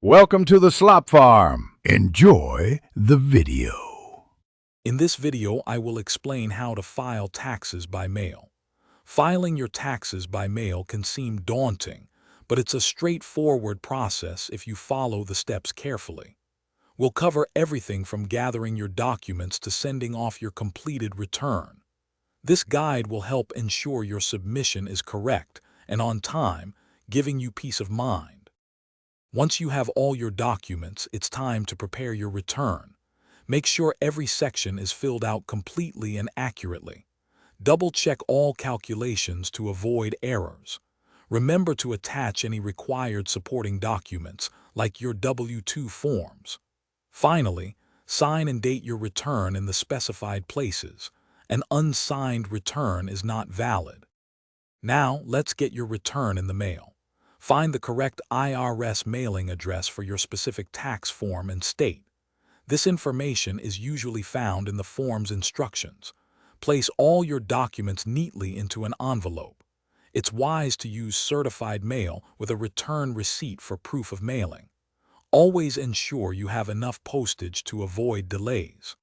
Welcome to the Slop Farm. Enjoy the video. In this video, I will explain how to file taxes by mail. Filing your taxes by mail can seem daunting, but it's a straightforward process if you follow the steps carefully. We'll cover everything from gathering your documents to sending off your completed return. This guide will help ensure your submission is correct and on time, giving you peace of mind. Once you have all your documents, it's time to prepare your return. Make sure every section is filled out completely and accurately. Double-check all calculations to avoid errors. Remember to attach any required supporting documents, like your W-2 forms. Finally, sign and date your return in the specified places. An unsigned return is not valid. Now, let's get your return in the mail. Find the correct IRS mailing address for your specific tax form and state. This information is usually found in the form's instructions. Place all your documents neatly into an envelope. It's wise to use certified mail with a return receipt for proof of mailing. Always ensure you have enough postage to avoid delays.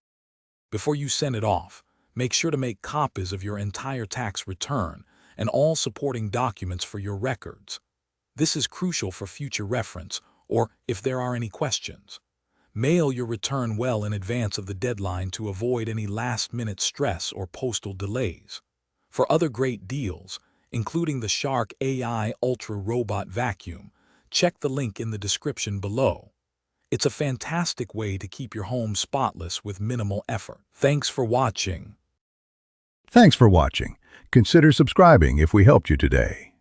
Before you send it off, make sure to make copies of your entire tax return and all supporting documents for your records. This is crucial for future reference, or if there are any questions. Mail your return well in advance of the deadline to avoid any last-minute stress or postal delays. For other great deals, including the Shark AI Ultra Robot Vacuum, check the link in the description below. It's a fantastic way to keep your home spotless with minimal effort. Thanks for watching. Thanks for watching. Consider subscribing if we helped you today.